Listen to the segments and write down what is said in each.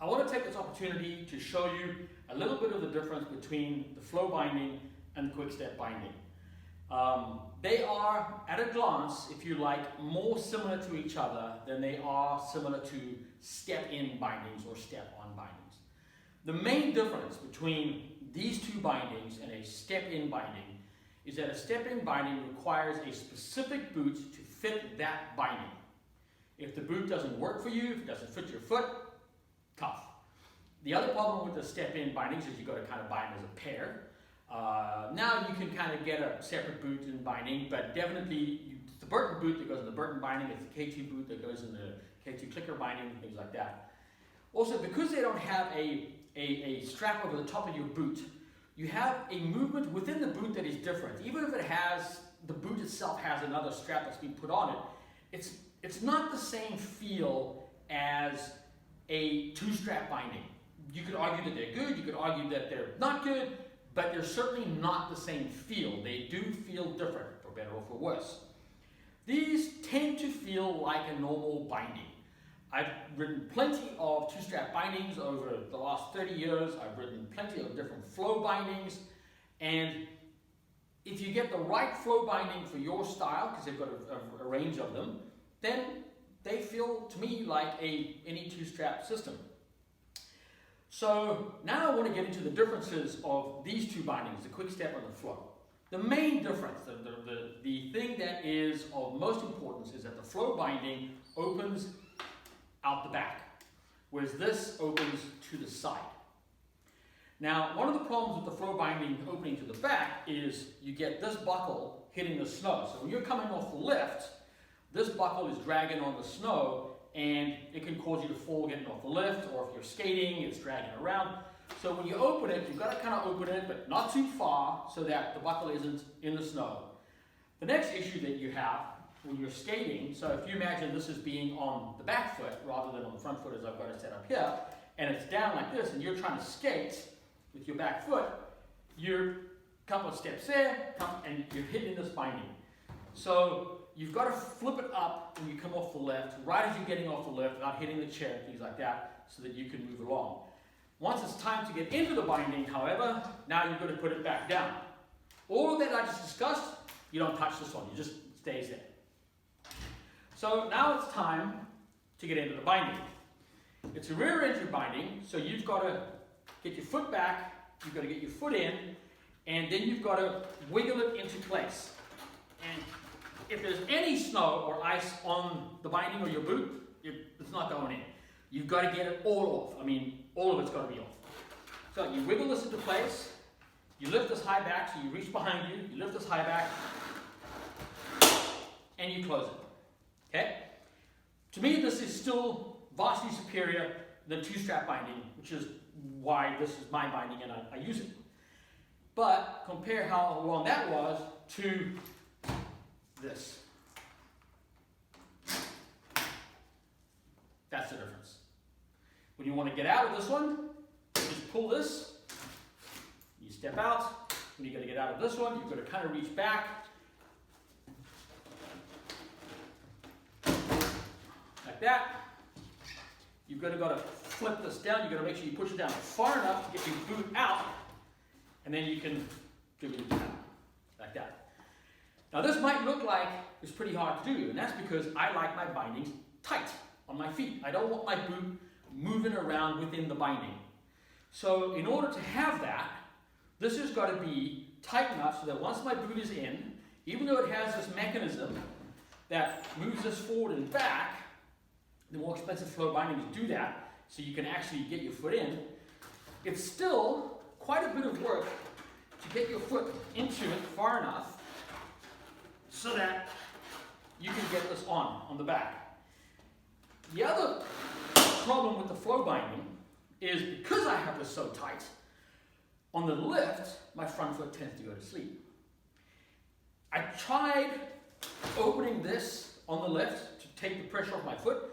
I want to take this opportunity to show you a little bit of the difference between the flow binding and the Quickstep binding. They are, at a glance, if you like, more similar to each other than they are similar to step-in bindings or step-on bindings. The main difference between these two bindings and a step-in binding is that a step-in binding requires a specific boot to fit that binding. If the boot doesn't work for you, if it doesn't fit your foot, tough. The other problem with the step-in bindings is you've got to kind of buy them as a pair. Now you can kind of get a separate boot and binding, but definitely it's the Burton boot that goes in the Burton binding, it's the K2 boot that goes in the K2 clicker binding, things like that. Also, because they don't have a strap over the top of your boot, you have a movement within the boot that is different. Even if it has, the boot itself has another strap that's been put on it, it's not the same feel as a two-strap binding. You could argue that they're good, you could argue that they're not good, but they're certainly not the same feel. They do feel different, for better or for worse. These tend to feel like a normal binding. I've ridden plenty of two-strap bindings over the last 30 years. I've ridden plenty of different flow bindings. And if you get the right flow binding for your style, because they've got a range of them, then they feel, to me, like any two-strap system. So now I want to get into the differences of these two bindings, the Quickstep and the flow. The main difference, the thing that is of most importance, is that the flow binding opens out the back, whereas this opens to the side. Now, one of the problems with the flow binding opening to the back is you get this buckle hitting the snow. So when you're coming off the lift, this buckle is dragging on the snow, and it can cause you to fall getting off the lift, or if you're skating, it's dragging around. So when you open it, you've got to kind of open it, but not too far, so that the buckle isn't in the snow. The next issue that you have when you're skating, so if you imagine this as being on the back foot rather than on the front foot as I've got it set up here, and it's down like this, and you're trying to skate with your back foot, you're a couple of steps there, and you're hitting this binding. So you've got to flip it up when you come off the lift, right as you're getting off the lift, without hitting the chair, things like that, so that you can move along. Once it's time to get into the binding, however, now you've got to put it back down. All of that I just discussed, you don't touch this one, it just stays there. So now it's time to get into the binding. It's a rear entry binding, so you've got to get your foot back, you've got to get your foot in, and then you've got to wiggle it into place. And if there's any snow or ice on the binding or your boot, it's not going in. You've got to get it all off. I mean, all of it's got to be off. So you wiggle this into place, you lift this high back, so you reach behind you, you lift this high back, and you close it. Okay? To me, this is still vastly superior than two-strap binding, which is why this is my binding and I use it. But compare how long that was to this. That's the difference. When you want to get out of this one, you just pull this, you step out. When you're going to get out of this one, you've got to kind of reach back, like that. You've got to flip this down. You've got to make sure you push it down far enough to get your boot out, and then you can dribble it down, like that. Now this might look like it's pretty hard to do, and that's because I like my bindings tight on my feet. I don't want my boot moving around within the binding. So in order to have that, this has got to be tight enough so that once my boot is in, even though it has this mechanism that moves this forward and back, the more expensive flow bindings do that, so you can actually get your foot in, it's still quite a bit of work to get your foot into it far enough so that you can get this on the back. The other problem with the flow binding is because I have this so tight, on the lift, my front foot tends to go to sleep. I tried opening this on the lift to take the pressure off my foot,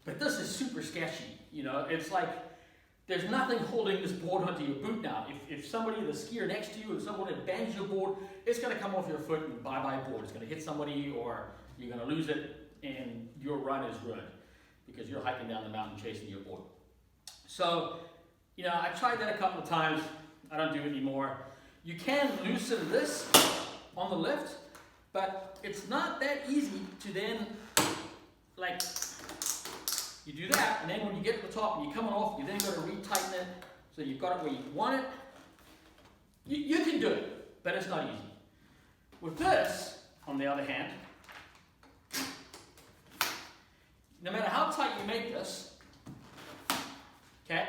but this is super sketchy. You know, it's like there's nothing holding this board onto your boot now. If somebody, the skier next to you, if someone bangs your board, it's going to come off your foot and bye-bye board. It's going to hit somebody, or you're going to lose it, and your run is ruined because you're hiking down the mountain chasing your board. So, you know, I tried that a couple of times. I don't do it anymore. You can loosen this on the lift, but it's not that easy to then, like, you do that, and then when you get to the top and you're coming off, you then got to retighten it so you've got it where you want it. You can do it, but it's not easy. With this, on the other hand, no matter how tight you make this, okay,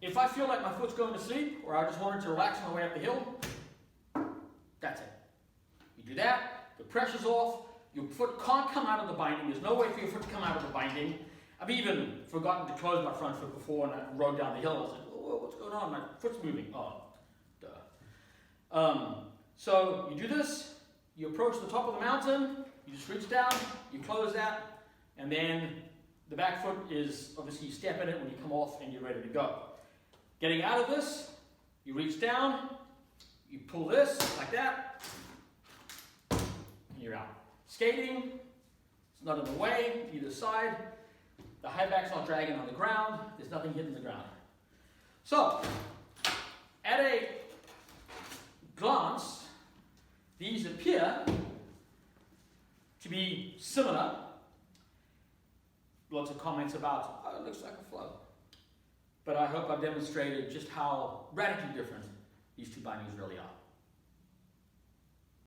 if I feel like my foot's going to sleep, or I just wanted to relax on the way up the hill, that's it. You do that, the pressure's off, your foot can't come out of the binding, there's no way for your foot to come out of the binding. I've even forgotten to close my front foot before and I rode down the hill. I was like, whoa, what's going on? My foot's moving. Oh, duh. So you do this, you approach the top of the mountain, you just reach down, you close that, and then the back foot is, obviously you step in it when you come off and you're ready to go. Getting out of this, you reach down, you pull this like that, and you're out. Skating, it's not in the way, either side. The high back's not dragging on the ground, there's nothing hitting the ground. So, at a glance, these appear to be similar. Lots of comments about, oh, it looks like a flow. But I hope I've demonstrated just how radically different these two bindings really are.